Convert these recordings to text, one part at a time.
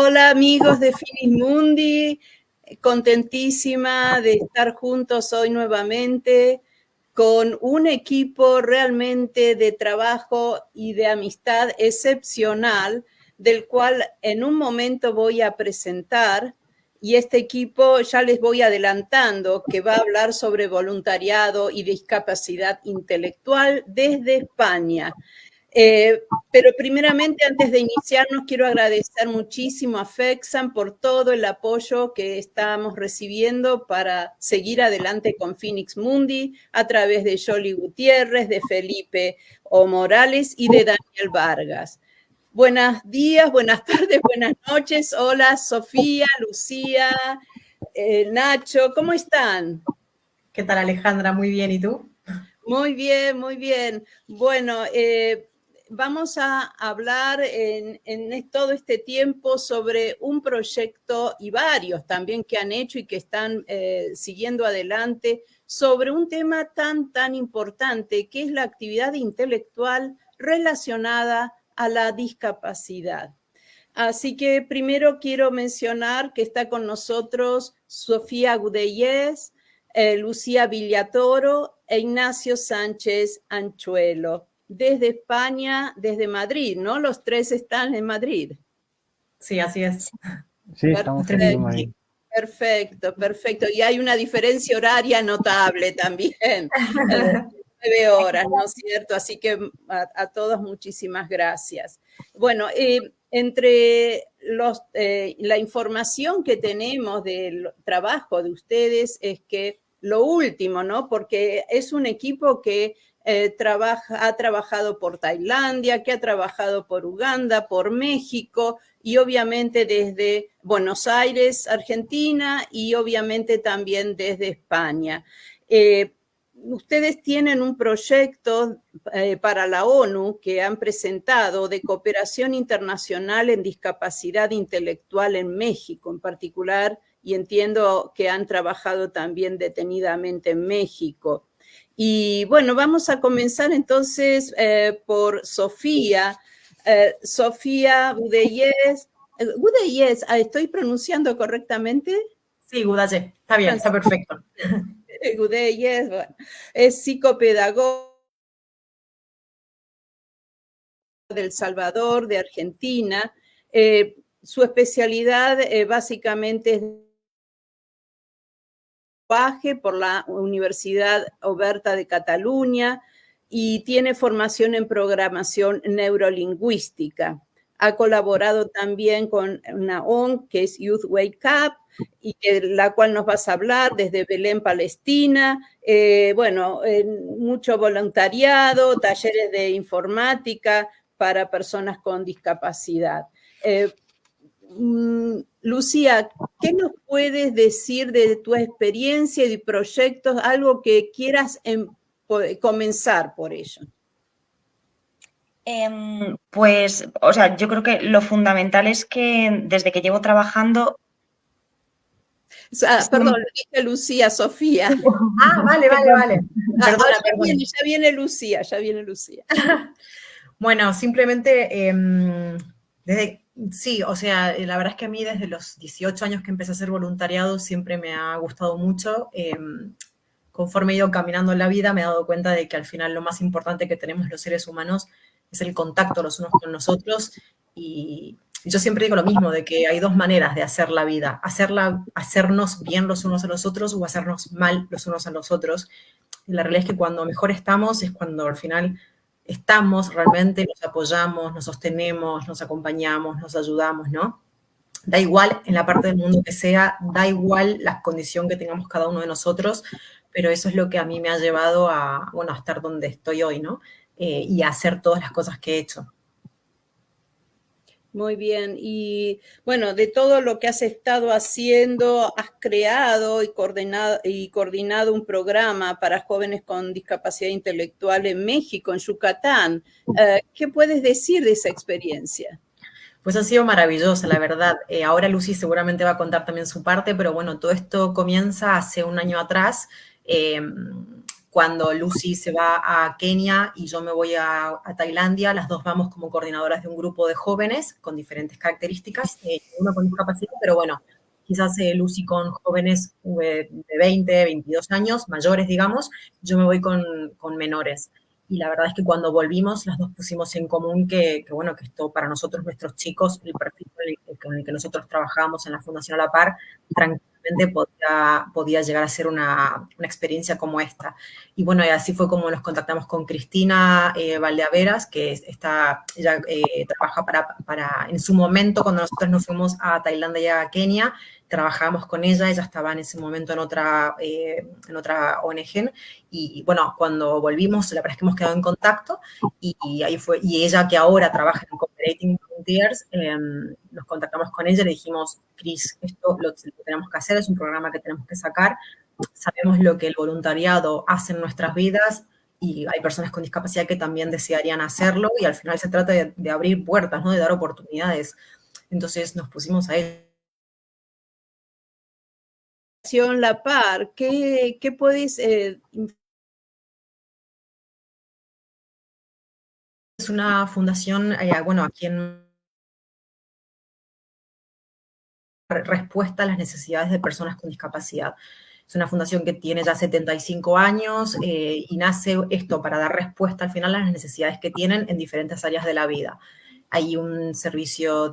Hola amigos de Finis Mundi, contentísima de estar juntos hoy nuevamente con un equipo realmente de trabajo y de amistad excepcional, del cual en un momento voy a presentar. Y este equipo ya les voy adelantando que va a hablar sobre voluntariado y discapacidad intelectual desde España. Pero primeramente, antes de iniciarnos, quiero agradecer muchísimo a FECSAM por todo el apoyo que estamos recibiendo para seguir adelante con Phoenix Mundi a través de Yoli Gutiérrez, de Felipe O. Morales y de Daniel Vargas. Buenos días, buenas tardes, buenas noches. Hola, Sofía, Lucía, Nacho, ¿cómo están? ¿Qué tal, Alejandra? Muy bien, ¿y tú? Muy bien, muy bien. Bueno, vamos a hablar en todo este tiempo sobre un proyecto y varios también que han hecho y que están siguiendo adelante sobre un tema tan importante que es la actividad intelectual relacionada a la discapacidad. Así que primero quiero mencionar que está con nosotros Sofía Gudeyes, Lucía Villatoro e Ignacio Sánchez Anchuelo, desde España, desde Madrid, ¿no? Los tres están en Madrid. Sí, así es. Sí, estamos en Madrid. Perfecto, perfecto. Y hay una diferencia horaria notable también. 9 horas, ¿no es cierto? Así que a todos muchísimas gracias. Bueno, entre la información que tenemos del trabajo de ustedes es que lo último, ¿no? Porque es un equipo que ha trabajado por Tailandia, que ha trabajado por Uganda, por México y obviamente desde Buenos Aires, Argentina y obviamente también desde España. Ustedes tienen un proyecto para la ONU que han presentado de cooperación internacional en discapacidad intelectual en México en particular, y entiendo que han trabajado también detenidamente en México. Y bueno, vamos a comenzar entonces por Sofía. Sofía Gudeyes. Gudeyes, ¿estoy pronunciando correctamente? Sí, Gudeyes, está bien, está perfecto. Gudeyes, bueno, es psicopedagoga del Salvador, de Argentina. Su especialidad básicamente es por la Universidad Oberta de Cataluña y tiene formación en programación neurolingüística. Ha colaborado también con una ONG que es Youth Wake Up, y la cual nos vas a hablar desde Belén, Palestina. Mucho voluntariado, talleres de informática para personas con discapacidad. Lucía, ¿qué nos puedes decir de tu experiencia y de proyectos? Algo que quieras comenzar por ello. Yo creo que lo fundamental es que desde que llevo trabajando... Perdón, lo dije Lucía, Sofía. Vale. Perdona. Ya viene Lucía. Bueno, simplemente, la verdad es que a mí desde los 18 años que empecé a hacer voluntariado siempre me ha gustado mucho. Conforme he ido caminando en la vida me he dado cuenta de que al final lo más importante que tenemos los seres humanos es el contacto los unos con los otros, y yo siempre digo lo mismo, de que hay dos maneras de hacer la vida: hacernos bien los unos a los otros o hacernos mal los unos a los otros. Y la realidad es que cuando mejor estamos es cuando al final estamos realmente, nos apoyamos, nos sostenemos, nos acompañamos, nos ayudamos, ¿no? Da igual en la parte del mundo que sea, da igual la condición que tengamos cada uno de nosotros, pero eso es lo que a mí me ha llevado a estar donde estoy hoy, ¿no? Y a hacer todas las cosas que he hecho. Muy bien, y bueno, de todo lo que has estado haciendo, has creado y coordinado un programa para jóvenes con discapacidad intelectual en México, en Yucatán. ¿Qué puedes decir de esa experiencia? Pues ha sido maravillosa, la verdad. Ahora Lucy seguramente va a contar también su parte, pero bueno, todo esto comienza hace un año atrás, Cuando Lucy se va a Kenia y yo me voy a Tailandia, las dos vamos como coordinadoras de un grupo de jóvenes con diferentes características, uno con discapacidad, pero bueno, quizás Lucy con jóvenes de 20, 22 años, mayores, digamos, yo me voy con menores. Y la verdad es que cuando volvimos, las dos pusimos en común que bueno, que esto para nosotros, nuestros chicos, el perfil con el que nosotros trabajábamos en la Fundación A la Par, tranquilamente podía llegar a ser una experiencia como esta. Y bueno, y así fue como nos contactamos con Cristina Valdeaveras, que ella trabaja en su momento, cuando nosotros nos fuimos a Tailandia y a Kenia, trabajábamos con ella estaba en ese momento en otra ONG, y bueno, cuando volvimos, la verdad es que hemos quedado en contacto, y ahí fue, y ella que ahora trabaja en Cooperating Volunteers, nos contactamos con ella y le dijimos, Cris, esto lo tenemos que hacer, es un programa que tenemos que sacar, sabemos lo que el voluntariado hace en nuestras vidas, y hay personas con discapacidad que también desearían hacerlo, y al final se trata de abrir puertas, ¿no? De dar oportunidades. Entonces nos pusimos a ello. La Par, ¿qué podéis...? Es una fundación, bueno, aquí en respuesta a las necesidades de personas con discapacidad. Es una fundación que tiene ya 75 años y nace esto para dar respuesta al final a las necesidades que tienen en diferentes áreas de la vida. Hay un servicio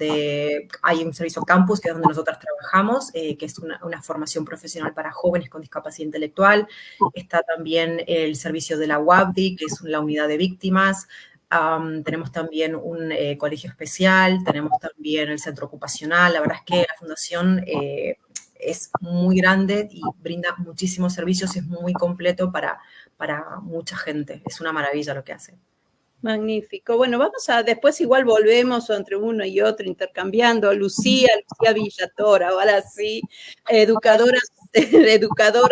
campus, que es donde nosotras trabajamos, que es una formación profesional para jóvenes con discapacidad intelectual. Está también el servicio de la UABDI, que es la unidad de víctimas. Tenemos también un colegio especial, tenemos también el centro ocupacional. La verdad es que la fundación es muy grande y brinda muchísimos servicios, es muy completo para mucha gente. Es una maravilla lo que hace. Magnífico. Bueno, después igual volvemos entre uno y otro intercambiando. Lucía Villator, ahora sí, educadora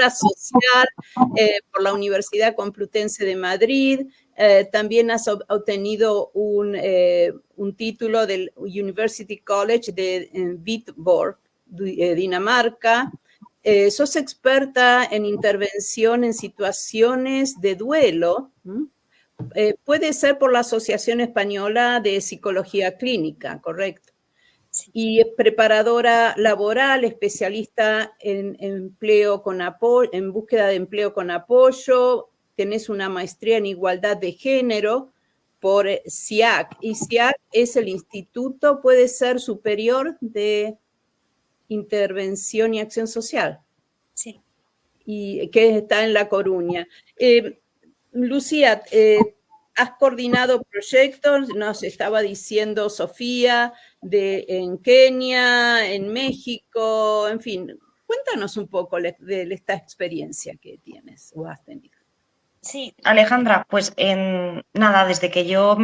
social por la Universidad Complutense de Madrid. También has obtenido un título del University College de Göteborg, Dinamarca. Sos experta en intervención en situaciones de duelo. Puede ser por la Asociación Española de Psicología Clínica, ¿correcto? Sí. Y es preparadora laboral, especialista en búsqueda de empleo con apoyo. Tenés una maestría en igualdad de género por SIAC. Y SIAC es el Instituto, puede ser superior de Intervención y Acción Social. Sí. Y que está en La Coruña. Lucía, has coordinado proyectos, nos estaba diciendo Sofía, en Kenia, en México, en fin, cuéntanos un poco de esta experiencia que tienes o has tenido. Sí, Alejandra, pues nada, desde que yo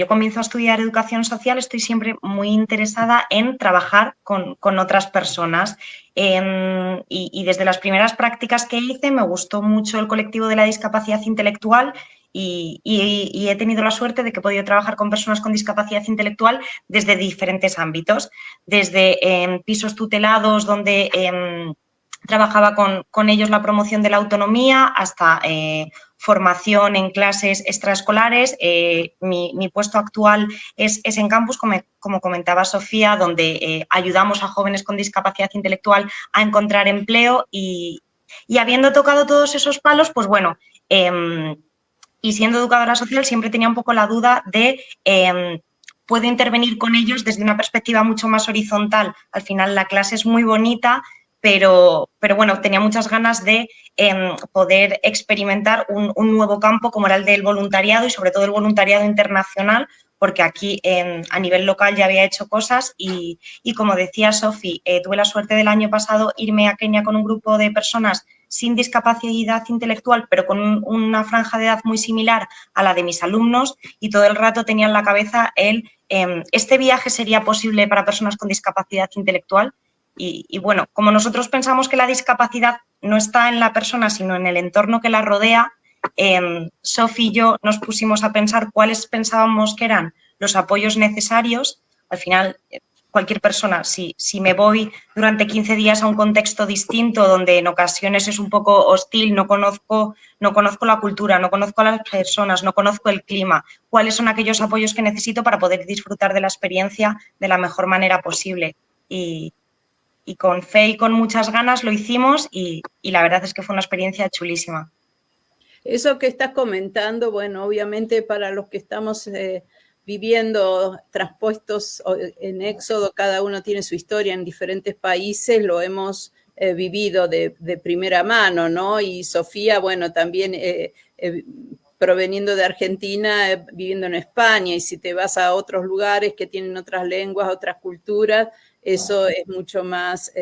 comienzo a estudiar educación social estoy siempre muy interesada en trabajar con otras personas y desde las primeras prácticas que hice me gustó mucho el colectivo de la discapacidad intelectual y he tenido la suerte de que he podido trabajar con personas con discapacidad intelectual desde diferentes ámbitos, desde pisos tutelados donde trabajaba con ellos la promoción de la autonomía hasta formación en clases extraescolares. Mi puesto actual es en campus, como comentaba Sofía, donde ayudamos a jóvenes con discapacidad intelectual a encontrar empleo y habiendo tocado todos esos palos, pues bueno, y siendo educadora social siempre tenía un poco la duda de puedo intervenir con ellos desde una perspectiva mucho más horizontal. Al final la clase es muy bonita, pero bueno, tenía muchas ganas de poder experimentar un nuevo campo como era el del voluntariado y sobre todo el voluntariado internacional, porque aquí a nivel local ya había hecho cosas y como decía Sofi, tuve la suerte del año pasado irme a Kenia con un grupo de personas sin discapacidad intelectual, pero con una franja de edad muy similar a la de mis alumnos y todo el rato tenía en la cabeza este viaje sería posible para personas con discapacidad intelectual. Y bueno, como nosotros pensamos que la discapacidad no está en la persona, sino en el entorno que la rodea, Sofi y yo nos pusimos a pensar cuáles pensábamos que eran los apoyos necesarios. Al final, cualquier persona, si me voy durante 15 días a un contexto distinto donde en ocasiones es un poco hostil, no conozco la cultura, no conozco a las personas, no conozco el clima, cuáles son aquellos apoyos que necesito para poder disfrutar de la experiencia de la mejor manera posible. Y con fe y con muchas ganas lo hicimos y la verdad es que fue una experiencia chulísima. Eso que estás comentando, bueno, obviamente para los que estamos viviendo transpuestos en éxodo, cada uno tiene su historia en diferentes países, lo hemos vivido de primera mano, ¿no? Y Sofía, bueno, también proveniendo de Argentina, viviendo en España, y si te vas a otros lugares que tienen otras lenguas, otras culturas, eso es mucho más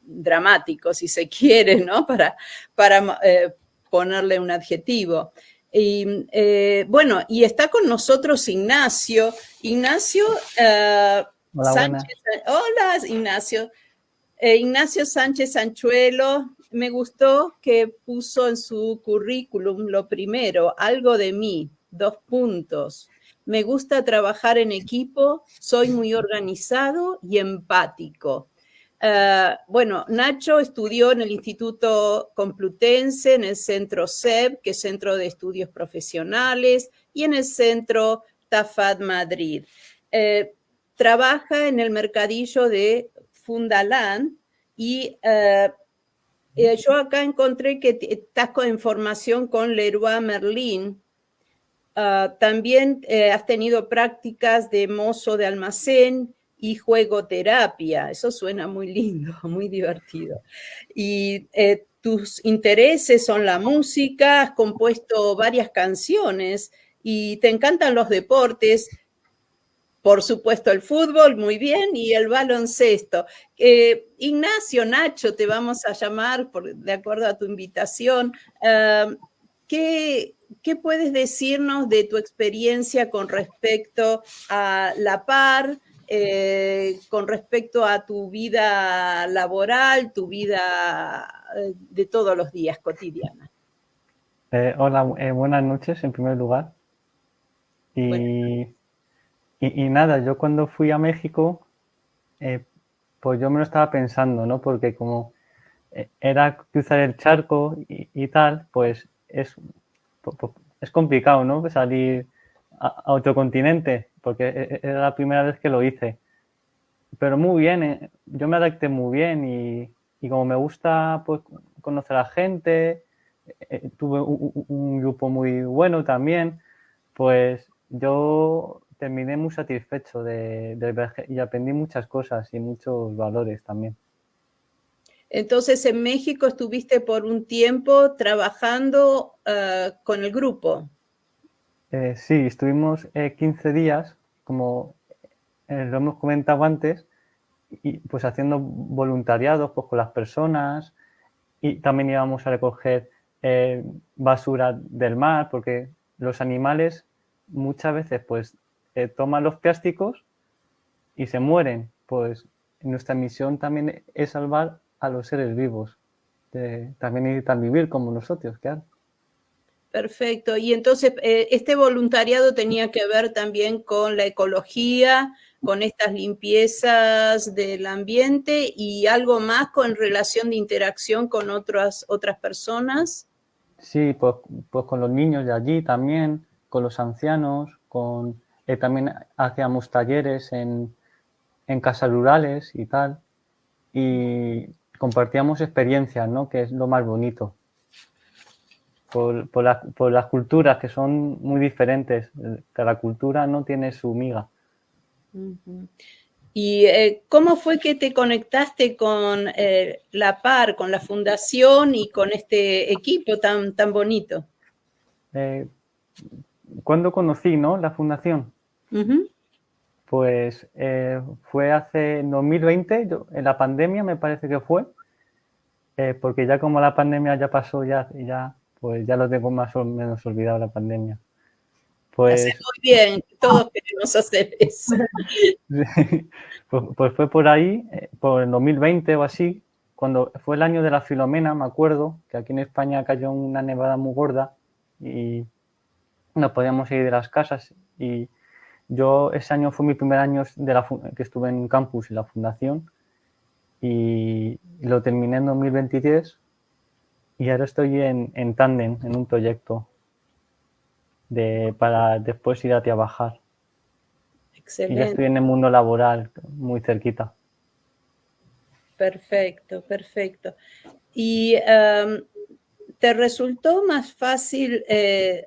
dramático, si se quiere, ¿no? Para ponerle un adjetivo. Y bueno, y está con nosotros Ignacio. Ignacio Hola, Sánchez. Hola, Ignacio. Ignacio Sánchez Sanchuelo, me gustó que puso en su currículum lo primero, algo de mí, 2 puntos. Me gusta trabajar en equipo, soy muy organizado y empático. Bueno, Nacho estudió en el Instituto Complutense, en el Centro CEP, que es Centro de Estudios Profesionales, y en el Centro Tafad Madrid. Trabaja en el mercadillo de Fundaland y yo acá encontré que estás en formación con Leroy Merlin. También has tenido prácticas de mozo de almacén y juegoterapia. Eso suena muy lindo, muy divertido. Y tus intereses son la música, has compuesto varias canciones y te encantan los deportes. Por supuesto, el fútbol, muy bien, y el baloncesto. Ignacio, Nacho, te vamos a llamar de acuerdo a tu invitación. ¿Qué puedes decirnos de tu experiencia con respecto a la par, con respecto a tu vida laboral, tu vida de todos los días cotidiana? Hola, buenas noches en primer lugar. Y nada, yo cuando fui a México, pues yo me lo estaba pensando, ¿no? Porque como era cruzar el charco y tal, pues es complicado, ¿no? Salir a otro continente, porque era la primera vez que lo hice. Pero muy bien, yo me adapté muy bien y como me gusta pues, conocer a gente, tuve un grupo muy bueno también, pues yo terminé muy satisfecho del viaje y aprendí muchas cosas y muchos valores también. Entonces, en México estuviste por un tiempo trabajando con el grupo. Sí, estuvimos 15 días, como lo hemos comentado antes, y pues haciendo voluntariados pues, con las personas y también íbamos a recoger basura del mar porque los animales muchas veces pues toman los plásticos y se mueren. Pues nuestra misión también es salvar a los seres vivos. También necesitan vivir como nosotros, claro. Perfecto. Y entonces, este voluntariado tenía que ver también con la ecología, con estas limpiezas del ambiente y algo más con relación de interacción con otras personas. Sí, pues con los niños de allí también, con los ancianos, también hacíamos talleres en casas rurales y tal, y compartíamos experiencias, ¿no? Que es lo más bonito. Por las culturas que son muy diferentes. Cada cultura no tiene su miga. Uh-huh. ¿Y cómo fue que te conectaste con la PAR, con la fundación y con este equipo tan bonito? ¿Cuándo conocí, no, la fundación? Uh-huh. Pues fue hace 2020, en la pandemia me parece que fue, porque ya como la pandemia ya pasó, pues ya lo tengo más o menos olvidado la pandemia. Pues, hace muy bien, todos queremos hacer eso. Pues fue por ahí, por el 2020 o así, cuando fue el año de la Filomena, me acuerdo, que aquí en España cayó una nevada muy gorda y no podíamos ir de las casas y yo ese año fue mi primer año que estuve en campus en la fundación y lo terminé en 2023 y ahora estoy en tándem, en un proyecto para después ir a trabajar. Excelente. Y ya estoy en el mundo laboral, muy cerquita. Perfecto, perfecto. ¿Y te resultó más fácil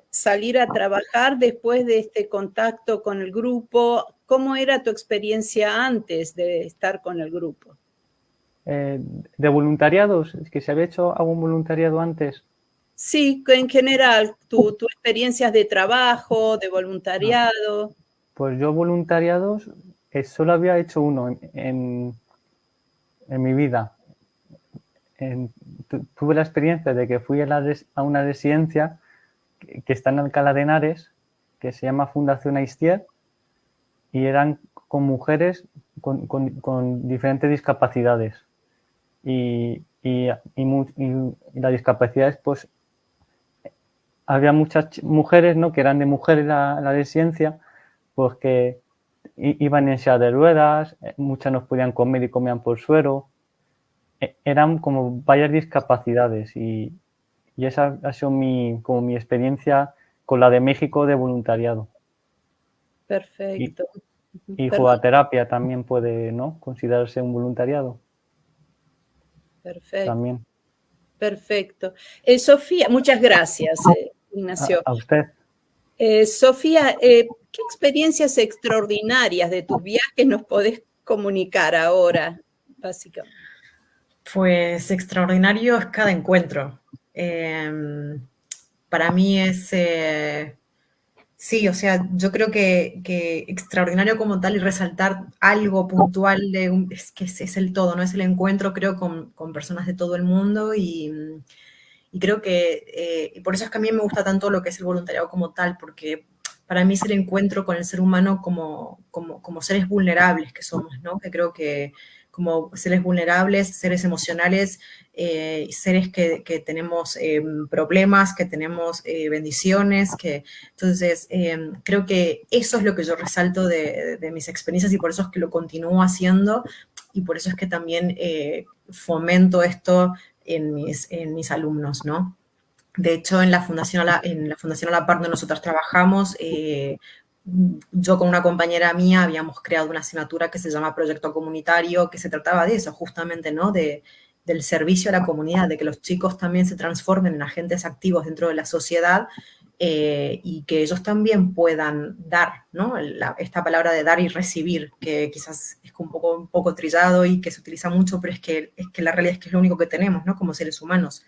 salir a trabajar después de este contacto con el grupo? ¿Cómo era tu experiencia antes de estar con el grupo? ¿De voluntariados? ¿Es que se había hecho algún voluntariado antes? Sí, en general, tu experiencias de trabajo, de voluntariado. Pues yo voluntariados solo había hecho uno en mi vida. Tuve la experiencia de que fui a una residencia que está en Alcalá de Henares, que se llama Fundación Aistier, y eran con mujeres con diferentes discapacidades. Y las discapacidades, pues, había muchas mujeres, ¿no?, que eran de mujeres la residencia, pues que iban en silla de ruedas, muchas no podían comer y comían por suero. Eran como varias discapacidades y esa ha sido como mi experiencia con la de México de voluntariado. Perfecto. Y jugoterapia también puede, ¿no?, considerarse un voluntariado. Perfecto. También. Perfecto. Sofía, muchas gracias, Ignacio. A usted. Sofía, ¿qué experiencias extraordinarias de tus viajes nos podés comunicar ahora, básicamente? Pues extraordinario es cada encuentro. Para mí es, sí, o sea, yo creo que extraordinario como tal y resaltar algo puntual es que es el todo, ¿no? Es el encuentro, creo, con personas de todo el mundo y creo que por eso es que a mí me gusta tanto lo que es el voluntariado como tal, porque para mí es el encuentro con el ser humano como seres vulnerables que somos, ¿no? Que creo que como seres vulnerables, seres emocionales, seres que tenemos problemas, que tenemos bendiciones, entonces creo que eso es lo que yo resalto de mis experiencias y por eso es que lo continúo haciendo y por eso es que también fomento esto en mis alumnos, ¿no? De hecho, en la Fundación a la Par donde nosotros trabajamos, yo con una compañera mía habíamos creado una asignatura que se llama Proyecto Comunitario, que se trataba de eso, justamente, ¿no? Del servicio a la comunidad, de que los chicos también se transformen en agentes activos dentro de la sociedad y que ellos también puedan dar, ¿no? Esta palabra de dar y recibir, que quizás es un poco trillado y que se utiliza mucho, pero es que la realidad es que es lo único que tenemos, ¿no? Como seres humanos.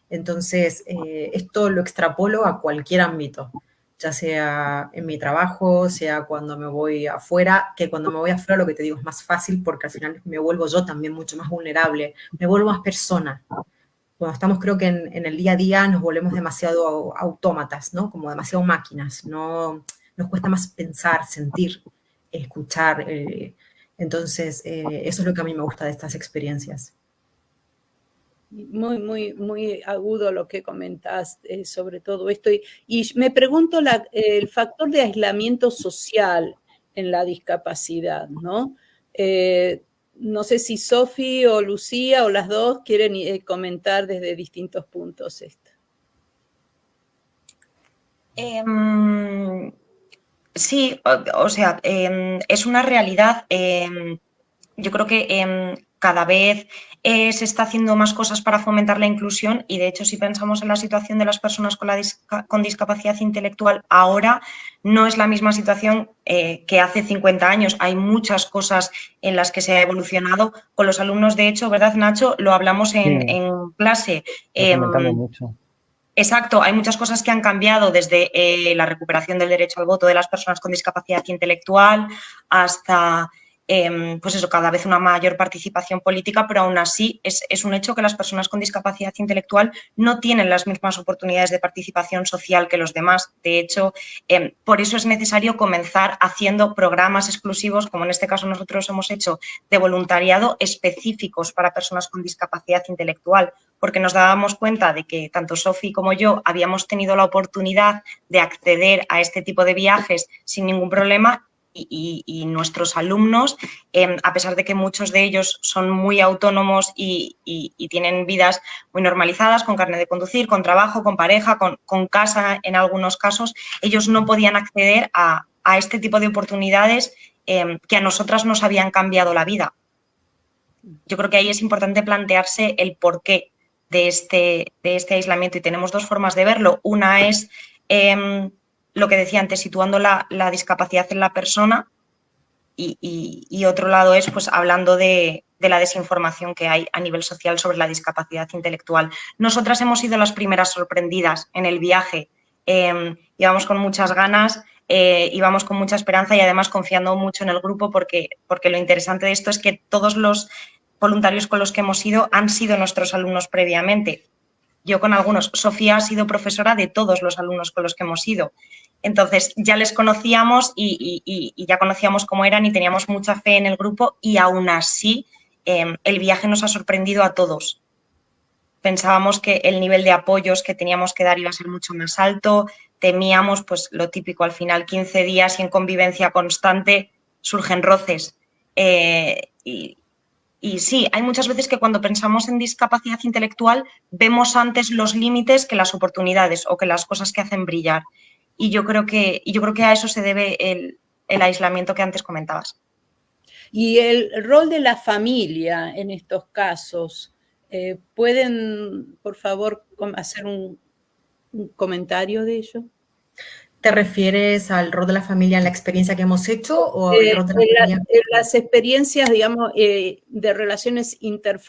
Entonces, esto lo extrapolo a cualquier ámbito, ya sea en mi trabajo, sea cuando me voy afuera, que cuando me voy afuera lo que te digo es más fácil porque al final me vuelvo yo también mucho más vulnerable, me vuelvo más persona. Cuando estamos, creo que en el día a día nos volvemos demasiado autómatas, ¿no? Como demasiado máquinas, no, nos cuesta más pensar, sentir, escuchar. Entonces, eso es lo que a mí me gusta de estas experiencias. Muy, muy, muy agudo lo que comentás sobre todo esto. Y me pregunto el factor de aislamiento social en la discapacidad, ¿no? No sé si Sofi o Lucía o las dos quieren comentar desde distintos puntos esto. Sí, o sea, es una realidad. Yo creo que cada vez se está haciendo más cosas para fomentar la inclusión y, de hecho, si pensamos en la situación de las personas con discapacidad intelectual, ahora no es la misma situación que hace 50 años. Hay muchas cosas en las que se ha evolucionado. Con los alumnos, de hecho, ¿verdad, Nacho? Lo hablamos en clase. Lo comentamos mucho. Exacto, hay muchas cosas que han cambiado desde la recuperación del derecho al voto de las personas con discapacidad intelectual hasta, pues eso, cada vez una mayor participación política, pero aún así es un hecho que las personas con discapacidad intelectual no tienen las mismas oportunidades de participación social que los demás. De hecho, por eso es necesario comenzar haciendo programas exclusivos, como en este caso nosotros hemos hecho, de voluntariado específicos para personas con discapacidad intelectual, porque nos dábamos cuenta de que tanto Sofi como yo habíamos tenido la oportunidad de acceder a este tipo de viajes sin ningún problema y nuestros alumnos, a pesar de que muchos de ellos son muy autónomos y tienen vidas muy normalizadas, con carnet de conducir, con trabajo, con pareja, con casa en algunos casos, ellos no podían acceder a este tipo de oportunidades que a nosotras nos habían cambiado la vida. Yo creo que ahí es importante plantearse el porqué de este aislamiento, y tenemos dos formas de verlo. Una es lo que decía antes, situando la discapacidad en la persona, y otro lado es pues hablando de la desinformación que hay a nivel social sobre la discapacidad intelectual. Nosotras hemos sido las primeras sorprendidas en el viaje, íbamos con muchas ganas, íbamos con mucha esperanza y además confiando mucho en el grupo, porque lo interesante de esto es que todos los voluntarios con los que hemos ido han sido nuestros alumnos previamente. Yo con algunos, Sofía ha sido profesora de todos los alumnos con los que hemos ido. Entonces ya les conocíamos y ya conocíamos cómo eran y teníamos mucha fe en el grupo, y aún así el viaje nos ha sorprendido a todos. Pensábamos que el nivel de apoyos que teníamos que dar iba a ser mucho más alto, temíamos pues lo típico, al final 15 días y en convivencia constante surgen roces. Y sí, hay muchas veces que cuando pensamos en discapacidad intelectual vemos antes los límites que las oportunidades o que las cosas que hacen brillar. Y yo creo que a eso se debe el aislamiento que antes comentabas. Y el rol de la familia en estos casos, ¿pueden, por favor, hacer un comentario de ello? ¿Te refieres al rol de la familia en la experiencia que hemos hecho o al rol de la familia? Las experiencias, digamos, de relaciones entre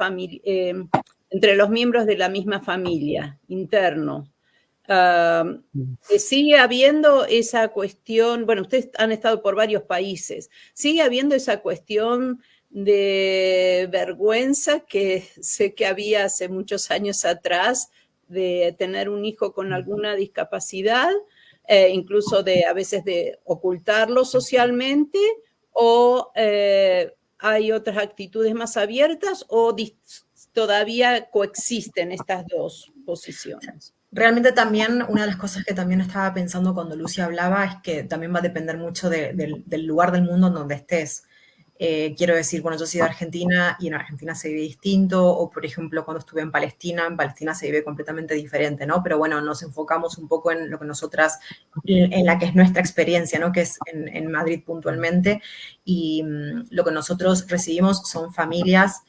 los miembros de la misma familia, interno. Sigue habiendo esa cuestión, bueno, ustedes han estado por varios países, sigue habiendo esa cuestión de vergüenza que sé que había hace muchos años atrás, de tener un hijo con alguna discapacidad, incluso a veces de ocultarlo socialmente, o hay otras actitudes más abiertas, o todavía coexisten estas dos posiciones. Realmente también una de las cosas que también estaba pensando cuando Lucy hablaba es que también va a depender mucho del lugar del mundo en donde estés. Quiero decir, bueno, yo soy de Argentina y en Argentina se vive distinto, o por ejemplo cuando estuve en Palestina se vive completamente diferente, ¿no? Pero bueno, nos enfocamos un poco en lo que nosotras, en la que es nuestra experiencia, ¿no? Que es en Madrid puntualmente, y lo que nosotros recibimos son familias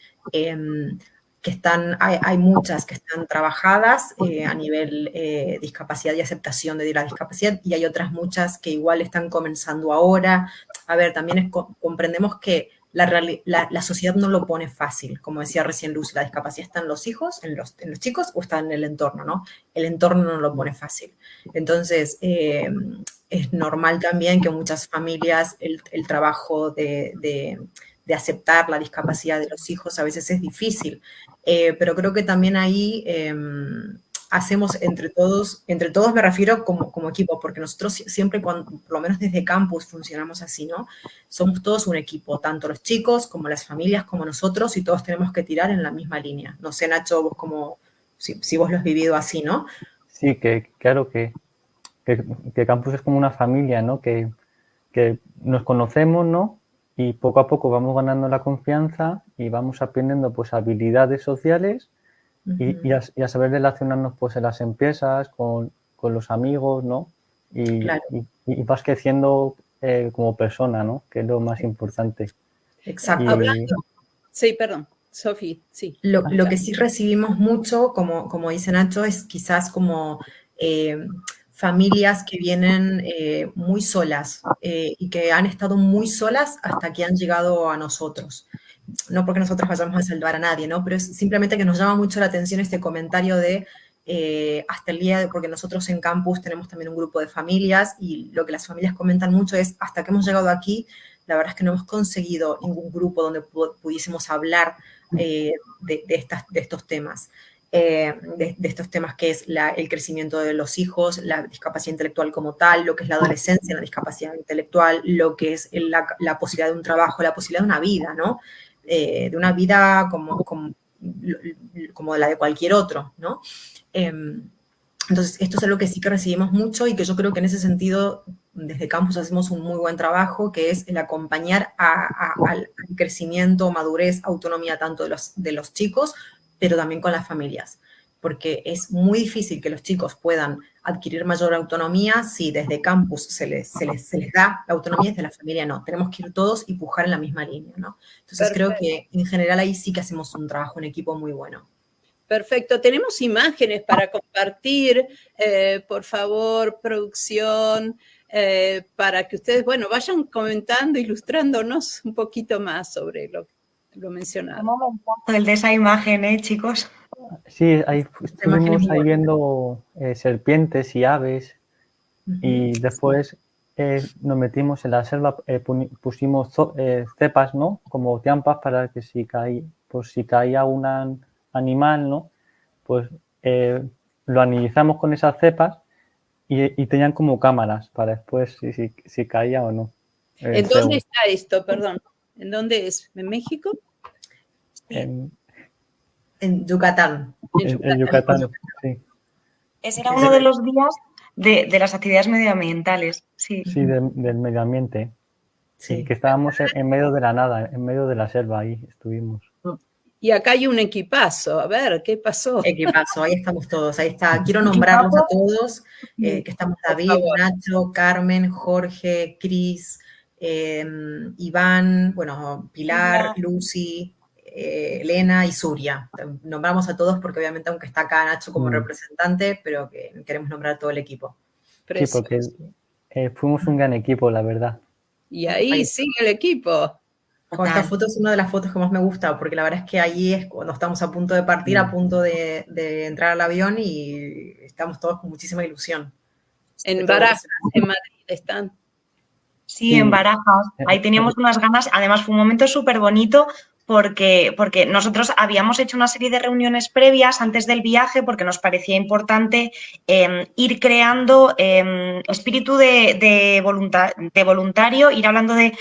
que están, hay muchas que están trabajadas a nivel discapacidad y aceptación de la discapacidad, y hay otras muchas que igual están comenzando ahora. A ver, también comprendemos que la sociedad no lo pone fácil. Como decía recién Luz, la discapacidad está en los hijos, en los chicos, o está en el entorno, ¿no? El entorno no lo pone fácil. Entonces, es normal también que muchas familias el trabajo de aceptar la discapacidad de los hijos a veces es difícil, pero creo que también ahí hacemos entre todos me refiero como equipo, porque nosotros siempre, por lo menos desde campus funcionamos así, ¿no? Somos todos un equipo, tanto los chicos como las familias como nosotros, y todos tenemos que tirar en la misma línea. No sé, Nacho, vos si vos lo has vivido así, ¿no? Sí, claro que campus es como una familia, ¿no? Que nos conocemos, ¿no? Y poco a poco vamos ganando la confianza y vamos aprendiendo pues habilidades sociales y a saber relacionarnos pues en las empresas, con los amigos, ¿no? Claro. Y vas creciendo como persona, ¿no? Que es lo más importante. Exacto. Sí, perdón, Sofía, sí. Lo que sí recibimos mucho, como dice Nacho, es quizás como familias que vienen muy solas y que han estado muy solas hasta que han llegado a nosotros. No porque nosotros vayamos a salvar a nadie, ¿no? Pero es simplemente que nos llama mucho la atención este comentario de hasta el día de, porque nosotros en campus tenemos también un grupo de familias, y lo que las familias comentan mucho es, hasta que hemos llegado aquí, la verdad es que no hemos conseguido ningún grupo donde pudiésemos hablar de estos temas. De estos temas que es el crecimiento de los hijos, la discapacidad intelectual como tal, lo que es la adolescencia, la discapacidad intelectual, lo que es la posibilidad de un trabajo, la posibilidad de una vida, ¿no? De una vida como la de cualquier otro, ¿no? Entonces, esto es algo que sí que recibimos mucho, y que yo creo que en ese sentido desde campus hacemos un muy buen trabajo, que es el acompañar al crecimiento, madurez, autonomía tanto de los chicos, pero también con las familias. Porque es muy difícil que los chicos puedan adquirir mayor autonomía si desde campus se les da la autonomía y desde la familia no. Tenemos que ir todos y pujar en la misma línea, ¿no? Entonces Perfecto. creo que en general ahí sí que hacemos un trabajo en equipo muy bueno. Perfecto. Tenemos imágenes para compartir. Por favor, producción, para que ustedes, bueno, vayan comentando, ilustrándonos un poquito más sobre lo mencionado. ¿Cómo me encanta el de esa imagen, chicos? Sí, ahí estuvimos ahí viendo serpientes y aves y después nos metimos en la selva, pusimos cepas, ¿no? Como tiampas para que si caía un animal, ¿no? Pues lo analizamos con esas cepas y tenían como cámaras para después si caía o no. ¿En dónde está esto? Perdón. ¿En dónde es? ¿En México? En Yucatán. En Yucatán, sí. Ese era uno de los días de las actividades medioambientales, sí. Sí, del medio ambiente. Sí, que estábamos en medio de la nada, en medio de la selva, ahí estuvimos. Y acá hay un equipazo, a ver, ¿qué pasó? Equipazo, ahí estamos todos, ahí está. Quiero nombrarlos a todos, que estamos David, Nacho, Carmen, Jorge, Cris, Iván, bueno, Pilar, Lucy, Elena y Suria. Nombramos a todos porque obviamente aunque está acá Nacho como representante, pero que queremos nombrar a todo el equipo. Sí, porque fuimos un gran equipo, la verdad. Y ahí sigue el equipo. Esta foto es una de las fotos que más me gusta, porque la verdad es que allí es cuando estamos a punto de partir, a punto de entrar al avión y estamos todos con muchísima ilusión. En Barajas, en Madrid están. Sí, en Barajas. Ahí teníamos unas ganas. Además, fue un momento súper bonito porque nosotros habíamos hecho una serie de reuniones previas antes del viaje porque nos parecía importante ir creando espíritu de voluntario, ir hablando de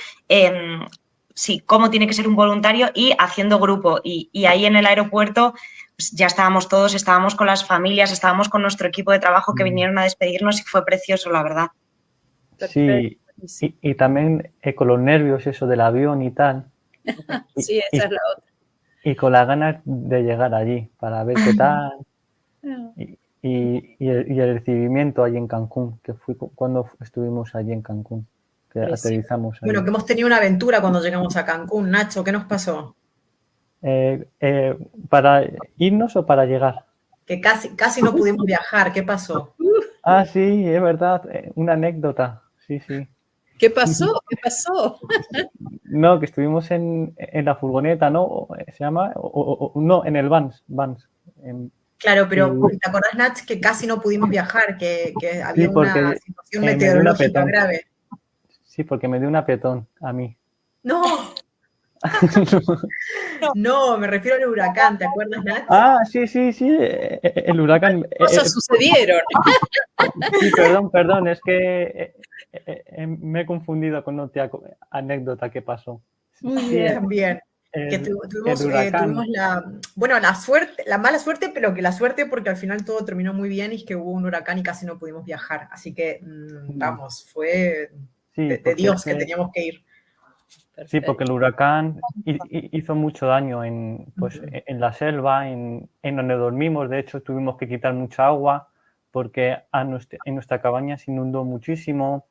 cómo tiene que ser un voluntario y haciendo grupo. Y ahí en el aeropuerto pues, ya estábamos todos, estábamos con las familias, estábamos con nuestro equipo de trabajo que vinieron a despedirnos y fue precioso, la verdad. Sí, y también con los nervios eso del avión y tal. Sí, esa es la otra. Y con las ganas de llegar allí para ver qué tal. Y el recibimiento allí en Cancún, que fue cuando estuvimos allí en Cancún, que aterrizamos allí. Bueno, que hemos tenido una aventura cuando llegamos a Cancún. Nacho, ¿qué nos pasó? ¿Para irnos o para llegar? Que casi no pudimos viajar. ¿Qué pasó? Ah, sí, es verdad. Una anécdota. Sí, sí. ¿Qué pasó? ¿Qué pasó? No, que estuvimos en la furgoneta, ¿no? ¿Se llama? No, en el Vans. Claro, pero ¿te acordás, Nach, que casi no pudimos viajar? Que había una situación meteorológica grave. Sí, porque me dio un apretón a mí. ¡No! No, me refiero al huracán, ¿te acuerdas, Nach? Ah, sí, el huracán. Cosas sucedieron. Sí, perdón, es que me he confundido con otra anécdota que pasó. Muy bien. Que tuvimos la suerte, la mala suerte, pero que la suerte porque al final todo terminó muy bien y es que hubo un huracán y casi no pudimos viajar. Así que, vamos, fue de Dios que teníamos que ir. Sí, porque el huracán hizo mucho daño en la selva, en donde dormimos. De hecho, tuvimos que quitar mucha agua porque en nuestra cabaña se inundó muchísimo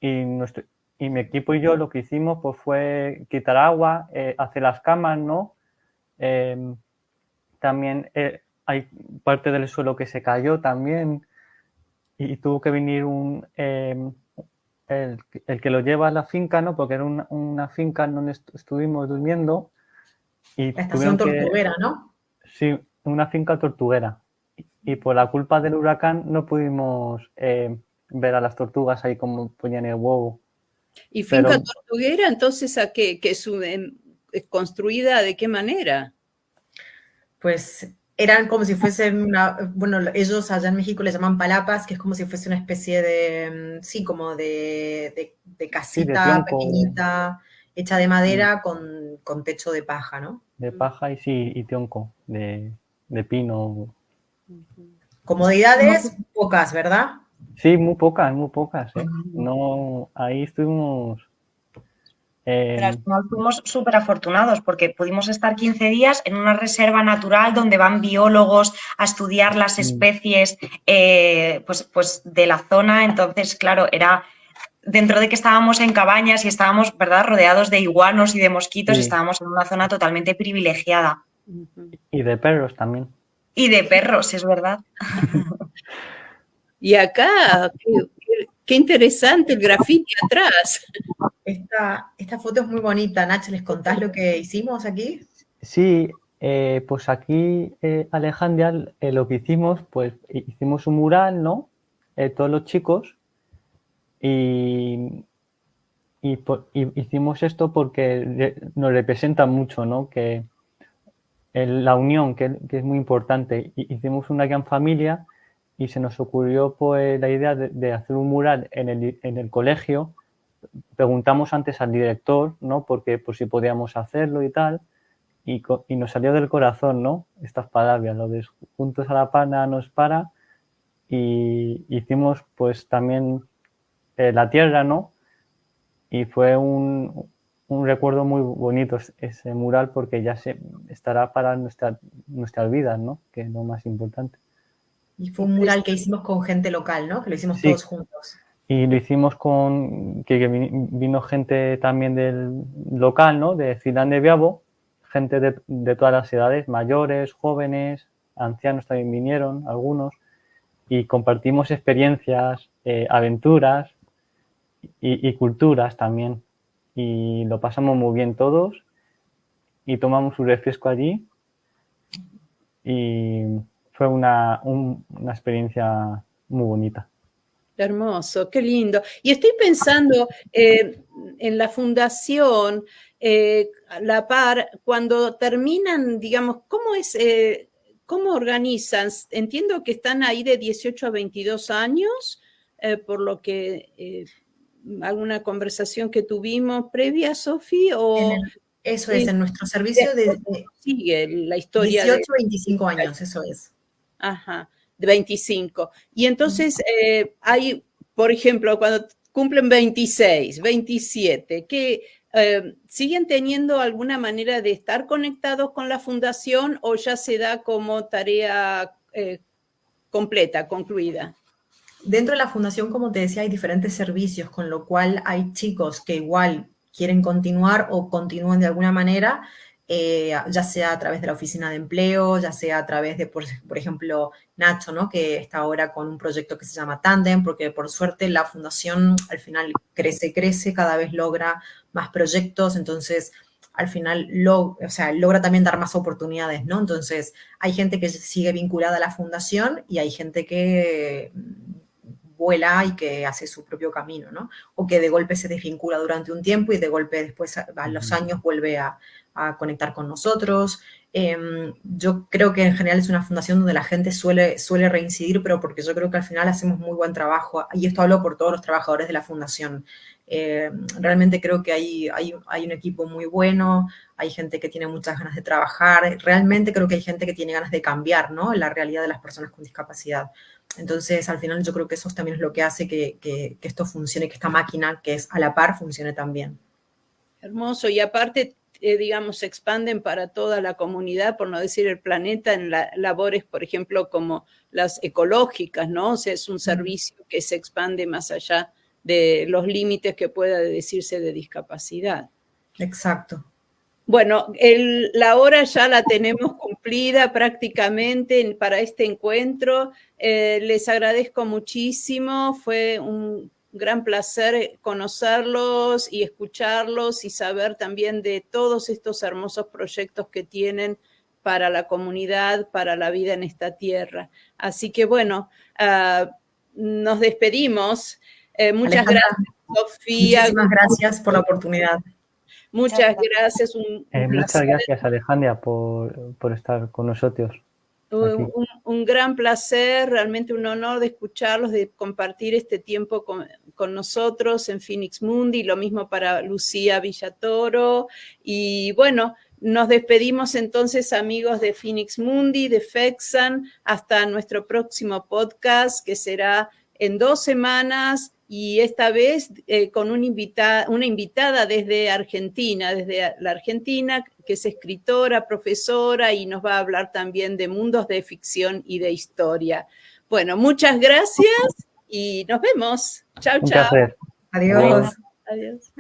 y mi equipo y yo lo que hicimos pues fue quitar agua, hacer las camas, ¿no? También hay parte del suelo que se cayó también y tuvo que venir el que lo lleva a la finca, ¿no? Porque era una finca en donde estuvimos durmiendo. Y la estación tortuguera, ¿no? Sí, una finca tortuguera. Y por la culpa del huracán no pudimos ver a las tortugas ahí como ponían el huevo. ¿Y finca tortuguera entonces a qué? ¿Que es construida de qué manera? Pues eran como si fuesen ellos allá en México le llaman palapas, que es como si fuese una especie de, como de casita pequeñita, hecha de madera con techo de paja, ¿no? De paja y tionco, de pino. Comodidades pocas, ¿verdad? Sí, muy pocas, ¿eh? No, ahí estuvimos... Pero al final fuimos súper afortunados porque pudimos estar 15 días en una reserva natural donde van biólogos a estudiar las especies pues de la zona. Entonces, claro, era dentro de que estábamos en cabañas y estábamos, ¿verdad?, rodeados de iguanos y de mosquitos, sí, estábamos en una zona totalmente privilegiada. y de perros también. Y de perros, es verdad. Y acá, qué interesante el grafiti atrás. Esta foto es muy bonita. Nacho, ¿les contás lo que hicimos aquí? Sí, pues aquí, Alejandra, lo que hicimos, pues hicimos un mural, ¿no? Todos los chicos y hicimos esto porque nos representa mucho, ¿no? Que la unión, que es muy importante. Hicimos una gran familia y se nos ocurrió pues la idea de hacer un mural en el colegio. Preguntamos antes al director, ¿no? Porque por si podíamos hacerlo y tal. Y nos salió del corazón, ¿no? Estas palabras, lo de juntos a la pana nos para. Y hicimos pues también la tierra, ¿no? Y fue un recuerdo muy bonito ese mural porque ya estará para nuestras vidas, ¿no? Que es lo más importante. Y fue un mural que hicimos con gente local, ¿no? Que lo hicimos Sí, todos juntos. y lo hicimos con que vino gente también del local, ¿no? De Cilán de Biabo, gente de todas las edades, mayores, jóvenes, ancianos también vinieron, algunos, y compartimos experiencias, aventuras y culturas también. Y lo pasamos muy bien todos y tomamos un refresco allí y fue una experiencia muy bonita. Hermoso, qué lindo. Y estoy pensando en la fundación, a la par, cuando terminan, digamos, cómo organizan? Entiendo que están ahí de 18 a 22 años, por lo que alguna conversación que tuvimos previa, Sofi, o Eso es, en nuestro servicio de sigue la historia 18 a 25 años, eso es. Ajá, de 25. Y entonces hay, por ejemplo, cuando cumplen 26, 27, que siguen teniendo alguna manera de estar conectados con la fundación o ya se da como tarea completa, concluida. Dentro de la fundación, como te decía, hay diferentes servicios, con lo cual hay chicos que igual quieren continuar o continúan de alguna manera, ya sea a través de la oficina de empleo, ya sea a través de, por ejemplo, Nacho, ¿no? Que está ahora con un proyecto que se llama Tandem, porque por suerte la fundación al final crece, cada vez logra más proyectos, entonces al final logra también dar más oportunidades, ¿no? Entonces hay gente que sigue vinculada a la fundación y hay gente que vuela y que hace su propio camino, ¿no? O que de golpe se desvincula durante un tiempo y de golpe después a los años vuelve a conectar con nosotros. Yo creo que en general es una fundación donde la gente suele reincidir, pero porque yo creo que al final hacemos muy buen trabajo, y esto hablo por todos los trabajadores de la fundación. Realmente creo que hay un equipo muy bueno, hay gente que tiene muchas ganas de trabajar, realmente creo que hay gente que tiene ganas de cambiar, ¿no?, la realidad de las personas con discapacidad. Entonces, al final yo creo que eso también es lo que hace que esto funcione, que esta máquina, que es a la par, funcione tan bien. Hermoso, y aparte, digamos, se expanden para toda la comunidad, por no decir el planeta, en labores, por ejemplo, como las ecológicas, ¿no? O sea, es un servicio que se expande más allá de los límites que pueda decirse de discapacidad. Exacto. Bueno, la hora ya la tenemos cumplida prácticamente para este encuentro. Les agradezco muchísimo, fue un gran placer conocerlos y escucharlos y saber también de todos estos hermosos proyectos que tienen para la comunidad, para la vida en esta tierra. Así que bueno, nos despedimos. Muchas gracias, Sofía. Muchísimas gracias por la oportunidad. Muchas gracias. Muchas gracias, Alejandra, por estar con nosotros. Un gran placer, realmente un honor de escucharlos, de compartir este tiempo con nosotros en Phoenix Mundi, lo mismo para Lucía Villatoro. Y bueno, nos despedimos entonces, amigos de Phoenix Mundi, de FECSAN, hasta nuestro próximo podcast, que será en 2 semanas, y esta vez con una invitada desde Argentina, desde la Argentina, que es escritora, profesora, y nos va a hablar también de mundos de ficción y de historia. Bueno, muchas gracias y nos vemos. Chao, Un chao. placer. Adiós. Adiós.